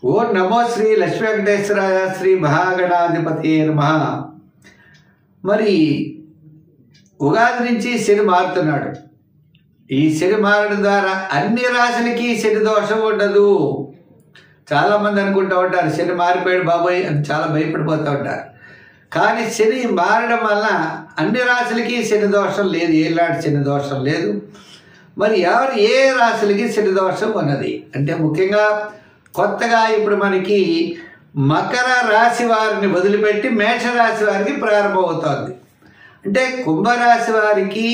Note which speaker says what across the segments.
Speaker 1: ఓ నమో శ్రీ లక్ష్మీ వెంకటేశ్వరాయ శ్రీ మహాగణాధిపతి నమః. మరి ఉగాది నుంచి శని మారుతున్నాడు. ఈ శని మారడం ద్వారా అన్ని రాశులకి శని దోషం ఉండదు. చాలామంది అనుకుంటూ ఉంటారు శని మారిపోయాడు బాబోయ్ అని చాలా భయపడిపోతూ ఉంటారు. కానీ శని మారడం వల్ల అన్ని రాశులకి శని దోషం లేదు, ఏలాంటి శని దోషం లేదు. మరి ఏ రాశులకి శని దోషం ఉన్నది అంటే ముఖ్యంగా కొత్తగా ఇప్పుడు మనకి మకర రాశి వారిని వదిలిపెట్టి మేషరాశి వారికి ప్రారంభమవుతోంది. అంటే కుంభరాశి వారికి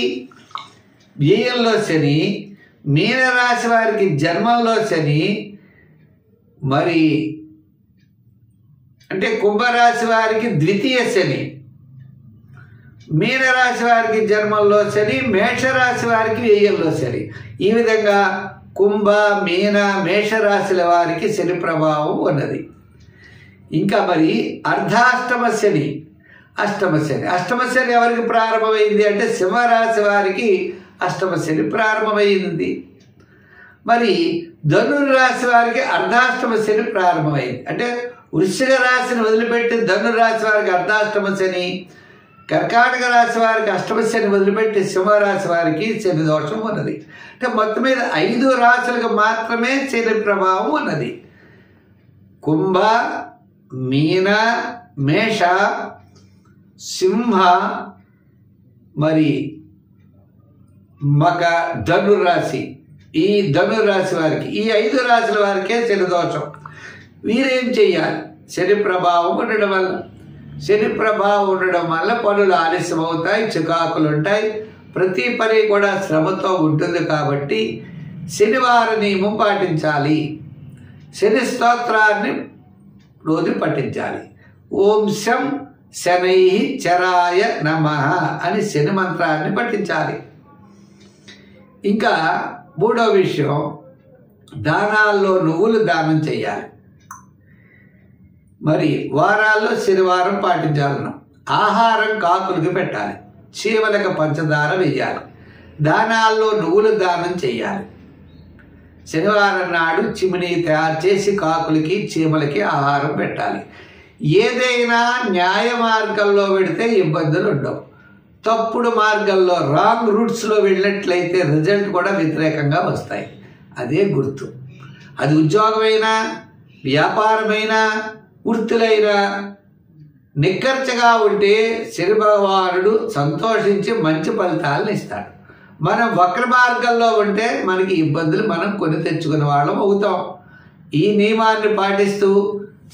Speaker 1: వ్యయంలో శని, మీనరాశి వారికి జన్మంలో శని, మరి అంటే కుంభరాశి వారికి ద్వితీయ శని, మీనరాశి వారికి జన్మంలో శని, మేషరాశి వారికి వ్యయంలో శని. ఈ విధంగా కుంభ మీన మేషరాశుల వారికి శని ప్రభావం ఉన్నది. ఇంకా మరి అర్ధాష్టమ శని, అష్టమ శని ఎవరికి ప్రారంభమైంది అంటే సింహరాశి వారికి అష్టమ శని ప్రారంభమైంది. మరి ధనుర్రాశి వారికి అర్ధాష్టమ శని ప్రారంభమైంది. అంటే వృశ్చిక రాశిని వదిలిపెట్టి ధనుర్రాశి వారికి అర్ధాష్టమ శని, కర్కాటక రాశి వారికి అష్టమ శని వదిలిపెట్టి సింహరాశి వారికి శని దోషం ఉన్నది. అంటే మొత్తం మీద 5 రాశులకు మాత్రమే శని ప్రభావం ఉన్నది. కుంభ మీన మేష సింహ మరి మక ధనుర్రాశి, ఈ ధనుర్రాశి వారికి ఈ 5 రాశుల వారికే శని దోషం. వీరేం చెయ్యాలి? శని ప్రభావం ఉండడం వల్ల పనులు ఆలస్యం అవుతాయి, చికాకులు ఉంటాయి, ప్రతి పని కూడా శ్రమతో ఉంటుంది. కాబట్టి శనివార నియమం పాటించాలి, శని స్తోత్రాన్ని రోజు పఠించాలి. ఓం శం శనై చరాయ నమః అని శని మంత్రాన్ని పఠించాలి. ఇంకా 3వ విషయం, దానాల్లో నువ్వులు దానం చేయాలి. మరి వారాల్లో శనివారం పాటించాలను. ఆహారం కాకులకు పెట్టాలి, చీమలకు పంచదార వేయాలి, దానాల్లో నువ్వులు దానం చేయాలి. శనివారం నాడు చిమిని తయారు చేసి కాకులకి చీమలకి ఆహారం పెట్టాలి. ఏదైనా న్యాయ మార్గంలో పెడితే ఇబ్బందులు ఉండవు. తప్పుడు మార్గంలో రాంగ్ రూట్స్లో వెళ్ళినట్లయితే రిజల్ట్ కూడా వ్యతిరేకంగా వస్తాయి. అదే గుర్తు. అది ఉద్యోగమైనా, వ్యాపారమైనా, వృత్తులైనా నిక్కర్చగా ఉంటే శని భగవానుడు సంతోషించి మంచి ఫలితాలను ఇస్తాడు. మనం వక్ర మార్గంలో ఉంటే మనకి ఇబ్బందులు మనం కొని తెచ్చుకునే వాళ్ళం అవుతాం. ఈ నియమాన్ని పాటిస్తూ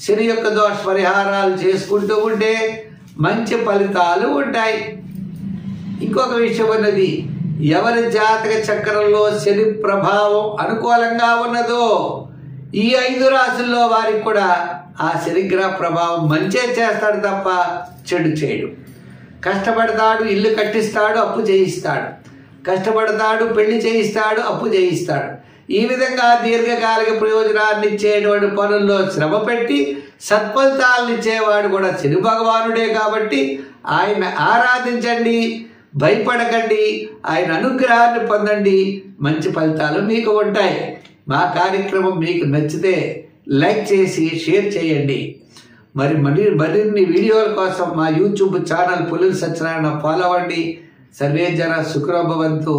Speaker 1: శని యొక్క దోష పరిహారాలు చేసుకుంటూ ఉంటే మంచి ఫలితాలు ఉంటాయి. ఇంకొక విషయం ఉన్నది, ఎవరి జాతక చక్రంలో శని ప్రభావం అనుకూలంగా ఉన్నదో ఈ 5 రాశుల్లో వారికి కూడా ఆ శనిగ్రహ ప్రభావం మంచే చేస్తాడు తప్ప చెడు చేయడు. కష్టపడతాడు, ఇల్లు కట్టిస్తాడు, అప్పు చేయిస్తాడు, కష్టపడతాడు, పెళ్లి చేయిస్తాడు, అప్పు చేయిస్తాడు. ఈ విధంగా దీర్ఘకాలిక ప్రయోజనాన్ని ఇచ్చేటువంటి పనుల్లో శ్రమ పెట్టి సత్ఫలితాలను ఇచ్చేవాడు కూడా శని భగవానుడే. కాబట్టి ఆయన ఆరాధించండి, భయపడకండి, ఆయన అనుగ్రహాన్ని పొందండి, మంచి ఫలితాలు మీకు ఉంటాయి. మా కార్యక్రమం మీకు నచ్చితే లైక్ చేసి షేర్ చేయండి. మరిన్ని వీడియోల కోసం మా యూట్యూబ్ ఛానల్ పుల్లల సత్యనారాయణ ఫాలో అవ్వండి. సర్వే జన సుఖినో భవంతు.